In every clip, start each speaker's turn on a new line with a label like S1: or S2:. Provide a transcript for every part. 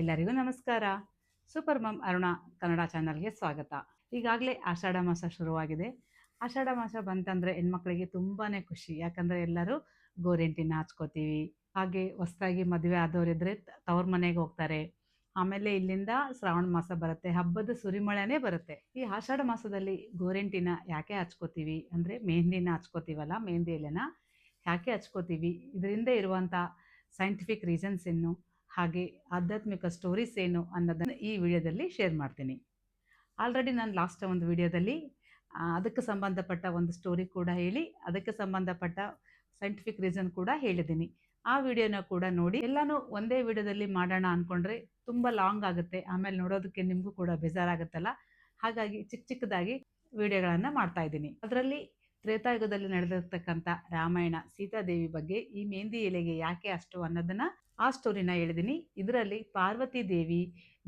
S1: ಎಲ್ಲರಿಗೂ ನಮಸ್ಕಾರ. ಸೂಪರ್ ಮಮ್ ಅರುಣ ಕನ್ನಡ ಚಾನಲ್ಗೆ ಸ್ವಾಗತ. ಈಗಾಗಲೇ ಆಷಾಢ ಮಾಸ ಶುರುವಾಗಿದೆ. ಆಷಾಢ ಮಾಸ ಬಂತಂದರೆ ಹೆಣ್ಮಕ್ಳಿಗೆ ತುಂಬಾ ಖುಷಿ. ಯಾಕಂದರೆ ಎಲ್ಲರೂ ಗೋರಿಂಟಿನ ಹಚ್ಕೋತೀವಿ. ಹಾಗೆ ಹೊಸದಾಗಿ ಮದುವೆ ಆದವರಿದ್ದರೆ ತವ್ರ ಮನೆಗೆ ಹೋಗ್ತಾರೆ. ಆಮೇಲೆ ಇಲ್ಲಿಂದ ಶ್ರಾವಣ ಮಾಸ ಬರುತ್ತೆ, ಹಬ್ಬದ ಸುರಿಮಳೆನೇ ಬರುತ್ತೆ. ಈ ಆಷಾಢ ಮಾಸದಲ್ಲಿ ಗೋರಿಂಟಿನ ಯಾಕೆ ಹಚ್ಕೋತೀವಿ ಅಂದರೆ ಮೆಹಂದಿನ ಹಚ್ಕೋತೀವಲ್ಲ, ಮೆಹಂದಿ ಎಲೆನ ಯಾಕೆ ಹಚ್ಕೋತೀವಿ, ಇದರಿಂದ ಇರುವಂಥ ಸೈಂಟಿಫಿಕ್ ರೀಸನ್ಸ್ ಏನು, ಹಾಗೆ ಆಧ್ಯಾತ್ಮಿಕ ಸ್ಟೋರೀಸ್ ಏನು ಅನ್ನೋದನ್ನು ಈ ವಿಡಿಯೋದಲ್ಲಿ ಶೇರ್ ಮಾಡ್ತೀನಿ. ಆಲ್ರೆಡಿ ನಾನು ಲಾಸ್ಟ್ ಒಂದು ವಿಡಿಯೋದಲ್ಲಿ ಅದಕ್ಕೆ ಸಂಬಂಧಪಟ್ಟ ಒಂದು ಸ್ಟೋರಿ ಕೂಡ ಹೇಳಿ, ಅದಕ್ಕೆ ಸಂಬಂಧಪಟ್ಟ ಸೈಂಟಿಫಿಕ್ ರೀಸನ್ ಕೂಡ ಹೇಳಿದ್ದೀನಿ. ಆ ವಿಡಿಯೋನ ಕೂಡ ನೋಡಿ. ಎಲ್ಲನೂ ಒಂದೇ ವಿಡಿಯೋದಲ್ಲಿ ಮಾಡೋಣ ಅಂದ್ಕೊಂಡ್ರೆ ತುಂಬ ಲಾಂಗ್ ಆಗುತ್ತೆ, ಆಮೇಲೆ ನೋಡೋದಕ್ಕೆ ನಿಮಗೂ ಕೂಡ ಬೇಜಾರಾಗುತ್ತಲ್ಲ. ಹಾಗಾಗಿ ಚಿಕ್ಕದಾಗಿ ವಿಡಿಯೋಗಳನ್ನು ಮಾಡ್ತಾ ಇದ್ದೀನಿ. ಅದರಲ್ಲಿ ತ್ರೇತಾಯುಗದಲ್ಲಿ ನಡೆದಿರ್ತಕ್ಕಂಥ ರಾಮಾಯಣ ಸೀತಾದೇವಿ ಬಗ್ಗೆ ಈ ಮೆಹಂದಿ ಎಲೆಗೆ ಯಾಕೆ ಅಷ್ಟು ಅನ್ನೋದನ್ನು ಆ ಸ್ಟೋರಿನ ಹೇಳಿದ್ದೀನಿ. ಇದರಲ್ಲಿ ಪಾರ್ವತಿ ದೇವಿ,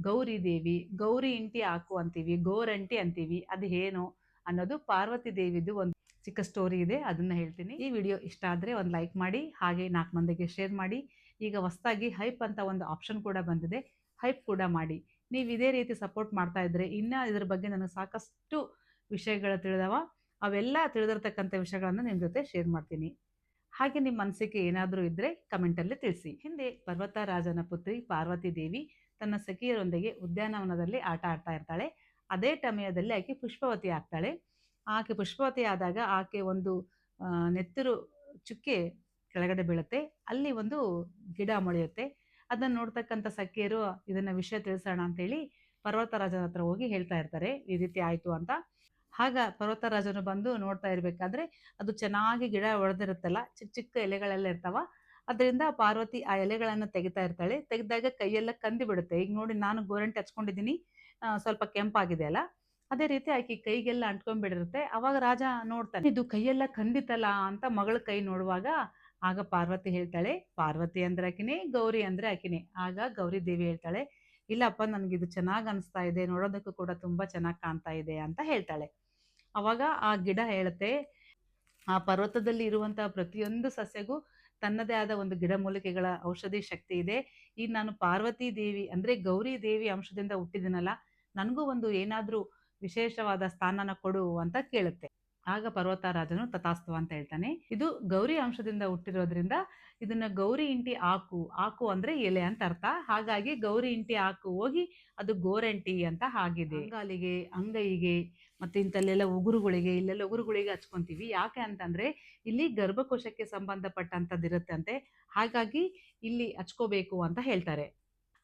S1: ಗೌರಿ ದೇವಿ, ಗೌರಿ ಇಂಟಿ ಹಾಕು ಅಂತೀವಿ, ಗೋರಂಟಿ ಅಂತೀವಿ, ಅದು ಏನು ಅನ್ನೋದು ಪಾರ್ವತಿ ದೇವಿದು ಒಂದು ಚಿಕ್ಕ ಸ್ಟೋರಿ ಇದೆ, ಅದನ್ನು ಹೇಳ್ತೀನಿ. ಈ ವಿಡಿಯೋ ಇಷ್ಟ ಆದರೆ ಒಂದು ಲೈಕ್ ಮಾಡಿ, ಹಾಗೆ 4 ಮಂದಿಗೆ ಶೇರ್ ಮಾಡಿ. ಈಗ ಹೊಸದಾಗಿ ಹೈಪ್ ಅಂತ ಒಂದು ಆಪ್ಷನ್ ಕೂಡ ಬಂದಿದೆ, ಹೈಪ್ ಕೂಡ ಮಾಡಿ. ನೀವು ಇದೇ ರೀತಿ ಸಪೋರ್ಟ್ ಮಾಡ್ತಾ ಇದ್ದರೆ ಇನ್ನೂ ಇದ್ರ ಬಗ್ಗೆ ನನಗೆ ಸಾಕಷ್ಟು ವಿಷಯಗಳು ತಿಳಿದವ, ಅವೆಲ್ಲ ತಿಳಿದಿರ್ತಕ್ಕಂಥ ವಿಷಯಗಳನ್ನು ನಿಮ್ಮ ಜೊತೆ ಶೇರ್ ಮಾಡ್ತೀನಿ. ಹಾಗೆ ನಿಮ್ಮ ಅನಿಸಿಕೆ ಏನಾದರೂ ಇದ್ದರೆ ಕಮೆಂಟಲ್ಲಿ ತಿಳಿಸಿ. ಹಿಂದೆ ಪರ್ವತರಾಜನ ಪುತ್ರಿ ಪಾರ್ವತಿ ದೇವಿ ತನ್ನ ಸಖಿಯರೊಂದಿಗೆ ಉದ್ಯಾನವನದಲ್ಲಿ ಆಟ ಆಡ್ತಾ ಇರ್ತಾಳೆ. ಅದೇ ಸಮಯದಲ್ಲಿ ಆಕೆ ಪುಷ್ಪವತಿ ಆಗ್ತಾಳೆ. ಆಕೆ ಪುಷ್ಪವತಿ ಆದಾಗ ಆಕೆ ಒಂದು ನೆತ್ತರು ಚುಕ್ಕೆ ಕೆಳಗಡೆ ಬೀಳುತ್ತೆ. ಅಲ್ಲಿ ಒಂದು ಗಿಡ ಮೊಳೆಯುತ್ತೆ. ಅದನ್ನು ನೋಡ್ತಕ್ಕಂಥ ಸಖಿಯರು ಇದನ್ನು ವಿಷಯ ತಿಳಿಸೋಣ ಅಂತೇಳಿ ಪರ್ವತರಾಜನ ಹತ್ರ ಹೋಗಿ ಹೇಳ್ತಾ ಇರ್ತಾರೆ, ಈ ರೀತಿ ಆಯಿತು ಅಂತ. ಆಗ ಪರ್ವತರಾಜನು ಬಂದು ನೋಡ್ತಾ ಇರಬೇಕಾದ್ರೆ ಅದು ಚೆನ್ನಾಗಿ ಗಿಡ ಒಡೆದಿರುತ್ತಲ್ಲ, ಚಿಕ್ಕ ಚಿಕ್ಕ ಎಲೆಗಳೆಲ್ಲ ಇರ್ತಾವ. ಅದರಿಂದ ಪಾರ್ವತಿ ಆ ಎಲೆಗಳನ್ನು ತೆಗಿತಾ ಇರ್ತಾಳೆ. ತೆಗೆದಾಗ ಕೈಯೆಲ್ಲ ಕಂದಿ ಬಿಡುತ್ತೆ. ಈಗ ನೋಡಿ, ನಾನು ಗೋರಂಟಿ ಹಚ್ಕೊಂಡಿದ್ದೀನಿ, ಸ್ವಲ್ಪ ಕೆಂಪಾಗಿದೆ ಅಲ್ಲ, ಅದೇ ರೀತಿ ಆಕೆ ಕೈಗೆಲ್ಲ ಅಂಟ್ಕೊಂಡ್ಬಿಡಿರುತ್ತೆ. ಅವಾಗ ರಾಜ ನೋಡ್ತಾನೆ, ಇದು ಕೈಯೆಲ್ಲ ಕಂದಿತಲ್ಲ ಅಂತ ಮಗಳ ಕೈ ನೋಡುವಾಗ ಆಗ ಪಾರ್ವತಿ ಹೇಳ್ತಾಳೆ, ಪಾರ್ವತಿ ಅಂದ್ರೆ ಆಕಿನೇ, ಗೌರಿ ಅಂದ್ರೆ ಆಕಿನೇ. ಆಗ ಗೌರಿ ದೇವಿ ಹೇಳ್ತಾಳೆ, ಇಲ್ಲಪ್ಪ, ನನಗಿದು ಚೆನ್ನಾಗಿ ಅನಿಸ್ತಾ ಇದೆ, ನೋಡೋದಕ್ಕೂ ಕೂಡ ತುಂಬ ಚೆನ್ನಾಗಿ ಕಾಣ್ತಾ ಇದೆ ಅಂತ ಹೇಳ್ತಾಳೆ. ಅವಾಗ ಆ ಗಿಡ ಹೇಳುತ್ತೆ, ಆ ಪರ್ವತದಲ್ಲಿ ಇರುವಂತಹ ಪ್ರತಿಯೊಂದು ಸಸ್ಯಗೂ ತನ್ನದೇ ಆದ ಒಂದು ಗಿಡಮೂಲಿಕೆಗಳ ಔಷಧಿ ಶಕ್ತಿ ಇದೆ. ಈಗ ನಾನು ಪಾರ್ವತಿ ದೇವಿ ಅಂದರೆ ಗೌರಿ ದೇವಿ ಅಂಶದಿಂದ ಹುಟ್ಟಿದಿನಲ್ಲ, ನನಗೂ ಒಂದು ಏನಾದರೂ ವಿಶೇಷವಾದ ಸ್ಥಾನನ ಕೊಡು ಅಂತ ಕೇಳುತ್ತೆ. ಆಗ ಪರ್ವತರಾಜನು ತಥಾಸ್ತು ಅಂತ ಹೇಳ್ತಾನೆ. ಇದು ಗೌರಿ ಅಂಶದಿಂದ ಹುಟ್ಟಿರೋದ್ರಿಂದ ಇದನ್ನ ಗೌರಿ ಇಂಟಿ ಆಕು, ಆಕು ಅಂದ್ರೆ ಎಲೆ ಅಂತ ಅರ್ಥ. ಹಾಗಾಗಿ ಗೌರಿ ಇಂಟಿ ಆಕು ಹೋಗಿ ಅದು ಗೋರಂಟಿ ಅಂತ ಆಗಿದೆ. ಅಂಗಾಲಿಗೆ, ಅಂಗೈಗೆ, ಮತ್ತೆ ಇಂಥಲ್ಲೆಲ್ಲ ಉಗುರುಗಳಿಗೆ, ಇಲ್ಲೆಲ್ಲ ಉಗುರುಗಳಿಗೆ ಹಚ್ಕೊಂತೀವಿ. ಯಾಕೆ ಅಂತಂದ್ರೆ ಇಲ್ಲಿ ಗರ್ಭಕೋಶಕ್ಕೆ ಸಂಬಂಧಪಟ್ಟಂಥದ್ದು ಇರುತ್ತಂತೆ, ಹಾಗಾಗಿ ಇಲ್ಲಿ ಹಚ್ಕೋಬೇಕು ಅಂತ ಹೇಳ್ತಾರೆ.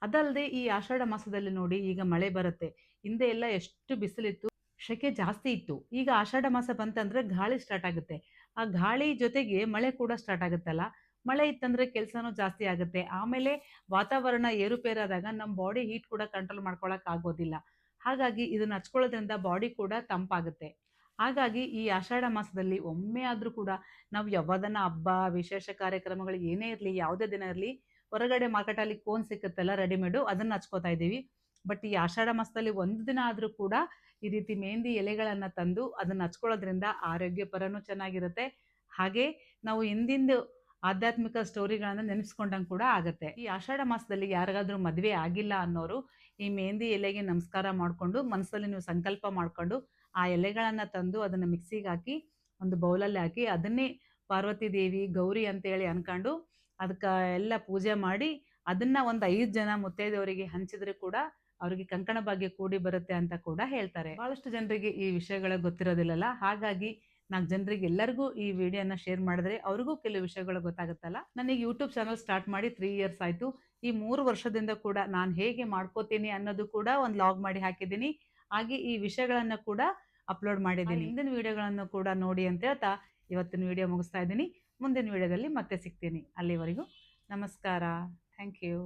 S1: ಅದಲ್ಲದೆ ಈ ಆಷಾಢ ಮಾಸದಲ್ಲಿ ನೋಡಿ, ಈಗ ಮಳೆ ಬರುತ್ತೆ. ಹಿಂದೆ ಎಲ್ಲ ಎಷ್ಟು ಬಿಸಿಲಿತ್ತು, ಶೆಕೆ ಜಾಸ್ತಿ ಇತ್ತು. ಈಗ ಆಷಾಢ ಮಾಸ ಬಂತಂದ್ರೆ ಗಾಳಿ ಸ್ಟಾರ್ಟ್ ಆಗುತ್ತೆ. ಆ ಗಾಳಿ ಜೊತೆಗೆ ಮಳೆ ಕೂಡ ಸ್ಟಾರ್ಟ್ ಆಗುತ್ತಲ್ಲ, ಮಳೆ ಇತ್ತಂದ್ರೆ ಕೆಲಸನೂ ಜಾಸ್ತಿ ಆಗುತ್ತೆ. ಆಮೇಲೆ ವಾತಾವರಣ ಏರುಪೇರಾದಾಗ ನಮ್ಮ ಬಾಡಿ ಹೀಟ್ ಕೂಡ ಕಂಟ್ರೋಲ್ ಮಾಡ್ಕೊಳಕ್ ಆಗೋದಿಲ್ಲ. ಹಾಗಾಗಿ ಇದನ್ನ ಹಚ್ಕೊಳ್ಳೋದ್ರಿಂದ ಬಾಡಿ ಕೂಡ ತಂಪಾಗುತ್ತೆ. ಹಾಗಾಗಿ ಈ ಆಷಾಢ ಮಾಸದಲ್ಲಿ ಒಮ್ಮೆ ಆದ್ರೂ ಕೂಡ ನಾವು ಯಾವ್ದನ್ನ ಹಬ್ಬ, ವಿಶೇಷ ಕಾರ್ಯಕ್ರಮಗಳು ಏನೇ ಇರಲಿ, ಯಾವುದೇ ದಿನ ಇರಲಿ, ಹೊರಗಡೆ ಮಾರ್ಕೆಟಲ್ಲಿ ಕೋನ್ ಸಿಕ್ಕುತ್ತಲ್ಲ ರೆಡಿಮೇಡು, ಅದನ್ನ ಹಚ್ಕೋತಾ ಇದ್ದೀವಿ. ಬಟ್ ಈ ಆಷಾಢ ಮಾಸದಲ್ಲಿ ಒಂದು ದಿನ ಆದ್ರೂ ಕೂಡ ಈ ರೀತಿ ಮೆಹಂದಿ ಎಲೆಗಳನ್ನ ತಂದು ಅದನ್ನ ಹಚ್ಕೊಳ್ಳೋದ್ರಿಂದ ಆರೋಗ್ಯ ಪರನೂ ಚೆನ್ನಾಗಿರುತ್ತೆ. ಹಾಗೆ ನಾವು ಹಿಂದಿಂದು ಆಧ್ಯಾತ್ಮಿಕ ಸ್ಟೋರಿಗಳನ್ನ ನೆನೆಸ್ಕೊಂಡಂಗೆ ಕೂಡ ಆಗುತ್ತೆ. ಈ ಆಷಾಢ ಮಾಸದಲ್ಲಿ ಯಾರಿಗಾದ್ರೂ ಮದುವೆ ಆಗಿಲ್ಲ ಅನ್ನೋರು ಈ ಮೆಹಂದಿ ಎಲೆಗೆ ನಮಸ್ಕಾರ ಮಾಡಿಕೊಂಡು ಮನಸ್ಸಲ್ಲಿ ನೀವು ಸಂಕಲ್ಪ ಮಾಡಿಕೊಂಡು ಆ ಎಲೆಗಳನ್ನ ತಂದು ಅದನ್ನ ಮಿಕ್ಸಿಗೆ ಹಾಕಿ ಒಂದು ಬೌಲಲ್ಲಿ ಹಾಕಿ ಅದನ್ನೇ ಪಾರ್ವತಿ ದೇವಿ, ಗೌರಿ ಅಂತೇಳಿ ಅನ್ಕೊಂಡು ಅದಕ್ಕೆ ಎಲ್ಲ ಪೂಜೆ ಮಾಡಿ ಅದನ್ನ ಒಂದು 5 ಜನ ಮುತ್ತೈದೆಯವರಿಗೆ ಹಂಚಿದ್ರೆ ಕೂಡ ಅವ್ರಿಗೆ ಕಂಕಣ ಭಾಗ್ಯ ಕೂಡಿ ಬರುತ್ತೆ ಅಂತ ಕೂಡ ಹೇಳ್ತಾರೆ. ಬಹಳಷ್ಟು ಜನರಿಗೆ ಈ ವಿಷಯಗಳು ಗೊತ್ತಿರೋದಿಲ್ಲಲ್ಲ, ಹಾಗಾಗಿ 4 ಜನರಿಗೆ ಎಲ್ಲರಿಗೂ ಈ ವಿಡಿಯೋನ ಶೇರ್ ಮಾಡಿದ್ರೆ ಅವ್ರಿಗೂ ಕೆಲವು ವಿಷಯಗಳು ಗೊತ್ತಾಗುತ್ತಲ್ಲ. ನನಗೆ ಯೂಟ್ಯೂಬ್ ಚಾನಲ್ ಸ್ಟಾರ್ಟ್ ಮಾಡಿ 3 ಇಯರ್ಸ್ ಆಯಿತು. ಈ 3 ವರ್ಷದಿಂದ ಕೂಡ ನಾನು ಹೇಗೆ ಮಾಡ್ಕೋತೀನಿ ಅನ್ನೋದು ಕೂಡ ಒಂದು ಲಾಗ್ ಮಾಡಿ ಹಾಕಿದ್ದೀನಿ. ಹಾಗೆ ಈ ವಿಷಯಗಳನ್ನು ಕೂಡ ಅಪ್ಲೋಡ್ ಮಾಡಿದ್ದೀನಿ. ಹಿಂದಿನ ವಿಡಿಯೋಗಳನ್ನು ಕೂಡ ನೋಡಿ ಅಂತ ಹೇಳ್ತಾ ಇವತ್ತಿನ ವಿಡಿಯೋ ಮುಗಿಸ್ತಾ ಇದ್ದೀನಿ. ಮುಂದಿನ ವಿಡಿಯೋದಲ್ಲಿ ಮತ್ತೆ ಸಿಗ್ತೀನಿ. ಅಲ್ಲಿವರೆಗೂ ನಮಸ್ಕಾರ. Thank you.